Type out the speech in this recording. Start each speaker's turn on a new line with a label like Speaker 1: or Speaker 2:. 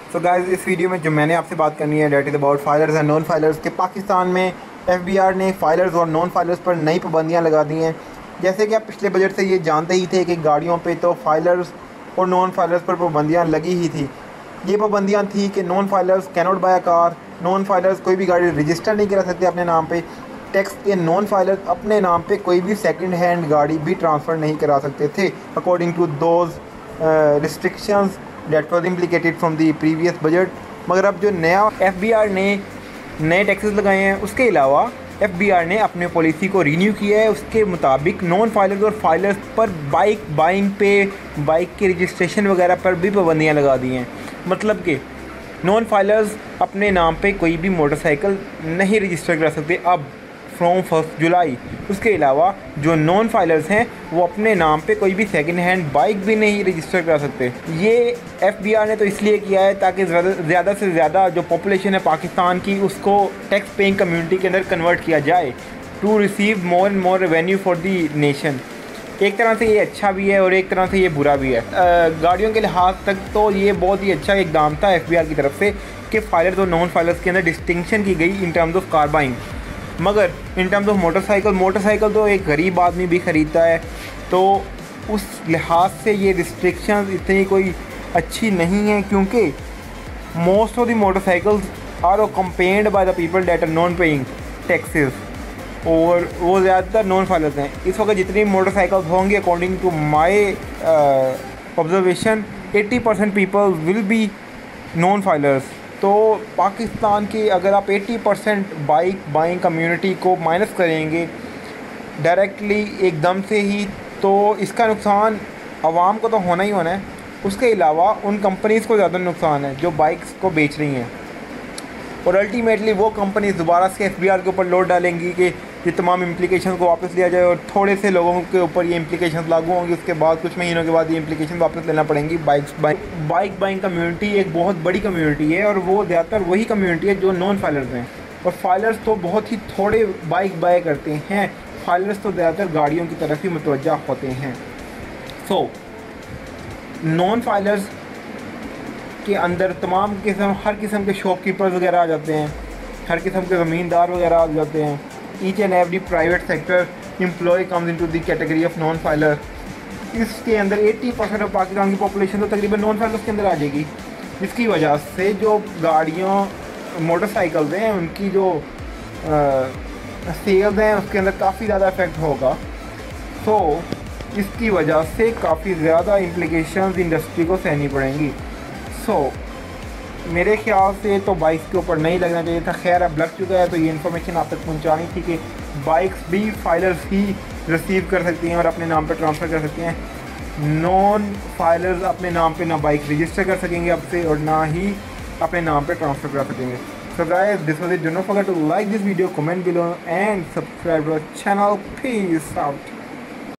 Speaker 1: So guys, इस video में जो मैंने आपसे बात करनी है that is about filers and non filers के पाकिस्तान में एफबीआर ने फाइलर्स और नॉन फाइलर्स पर नई पाबंदियां लगा दी हैं। जैसे कि आप पिछले बजट से ये जानते ही थे कि गाड़ियों पे तो फाइलर्स और नॉन फाइलर्स पर पाबंदियां लगी ही थी। ये पाबंदियां थी कि non filers cannot buy a car, non filers कोई भी गाड़ी रजिस्टर नहीं करा सकते अपने नाम पे। टैक्स के नॉन फाइलर्स अपने नाम पे कोई भी सेकंड हैंड गाड़ी भी ट्रांसफ़र नहीं करा सकते थे according to those restrictions that was implicated from the previous budget. मगर अब जो नया एफबीआर ने नए टैक्सेस लगाए हैं, उसके अलावा एफबीआर ने अपने पॉलिसी को रीन्यू किया है। उसके मुताबिक नॉन फाइलर्स और फाइलर्स पर बाइक बाइंग पे, बाइक के रजिस्ट्रेशन वगैरह पर भी पाबंदियाँ लगा दी हैं। मतलब कि नॉन फाइलर्स अपने नाम पे कोई भी मोटरसाइकिल नहीं रजिस्टर कर सकते अब फ्रॉम 1 जुलाई। उसके अलावा जो नॉन फाइलर्स हैं वो अपने नाम पे कोई भी सेकंड हैंड बाइक भी नहीं रजिस्टर कर सकते। ये एफबीआर ने तो इसलिए किया है ताकि ज़्यादा से ज़्यादा जो पॉपुलेशन है पाकिस्तान की, उसको टैक्स पेइंग कम्युनिटी के अंदर कन्वर्ट किया जाए to receive more and more revenue for the nation. एक तरह से ये अच्छा भी है और एक तरह से ये बुरा भी है। गाड़ियों के लिहाज तक तो ये बहुत ही अच्छा इकदाम था एफबीआर की तरफ से कि फाइलर्स और नॉन फाइलर्स के अंदर डिस्टिंक्शन की गई in terms of car buying. मगर इन टर्म्स ऑफ मोटरसाइकिल तो एक गरीब आदमी भी ख़रीदता है, तो उस लिहाज से ये रिस्ट्रिक्शंस इतनी कोई अच्छी नहीं है, क्योंकि most of the motorcycles are compared by the people that are non paying taxes, और वो ज़्यादातर नॉन फाइलर्स हैं। इस वक्त जितनी मोटरसाइकिल्स होंगी according to my observation 80% people will be non filers. तो पाकिस्तान की अगर आप 80% बाइक बाइंग कम्युनिटी को माइनस करेंगे डायरेक्टली एकदम से ही, तो इसका नुकसान आवाम को तो होना ही होना है। उसके अलावा उन कंपनीज़ को ज़्यादा नुकसान है जो बाइक्स को बेच रही हैं, और अल्टीमेटली वो कंपनीज दोबारा से एफबीआर के ऊपर लोड डालेंगी कि ये तमाम इम्प्लीकेशन को वापस लिया जाए, और थोड़े से लोगों के ऊपर ये इम्प्लीकेशन लागू होंगी। उसके बाद कुछ महीनों के बाद ये इम्प्लीकेशन वापस लेना पड़ेंगी। बाइक बाइंग कम्युनिटी एक बहुत बड़ी कम्युनिटी है, और वो ज़्यादातर वही कम्युनिटी है जो नॉन फाइलर्स हैं, और फाइलर्स तो बहुत ही थोड़े बाइक बाय करते हैं। फाइलर्स तो ज़्यादातर गाड़ियों की तरफ ही मुतवज्जा होते हैं। सो नॉन फाइलर्स के अंदर तमाम हर किस्म के शॉपकीपर्स वगैरह आ जाते हैं, हर किस्म के ज़मींदार वगैरह आ जाते हैं। Each and every private sector employ comes into the category of non filer. इसके अंदर 80% ऑफ पाकिस्तान की पॉपुलेशन तो तकरीबन नॉन फाइलर्स के अंदर आ जाएगी, जिसकी वजह से जो गाड़ियों मोटरसाइकिल्स हैं उनकी जो सेल्स हैं उसके अंदर काफ़ी ज़्यादा इफेक्ट होगा। तो इसकी वजह से काफ़ी ज़्यादा इम्प्लीकेशंस इंडस्ट्री को सहनी पड़ेंगी। मेरे ख्याल से तो बाइक्स के ऊपर नहीं लगना चाहिए था। खैर अब लग चुका है, तो ये इन्फॉर्मेशन आप तक पहुंचानी थी कि बाइक्स भी फाइलर्स ही रिसीव कर सकती हैं और अपने नाम पे ट्रांसफ़र कर सकती हैं। नॉन फाइलर्स अपने नाम पे ना बाइक रजिस्टर कर सकेंगे अब से, और ना ही अपने नाम पे ट्रांसफ़र कर सकेंगे। So guys, this was it. Don't forget to like this video, comment below and subscribe to our channel. Peace out.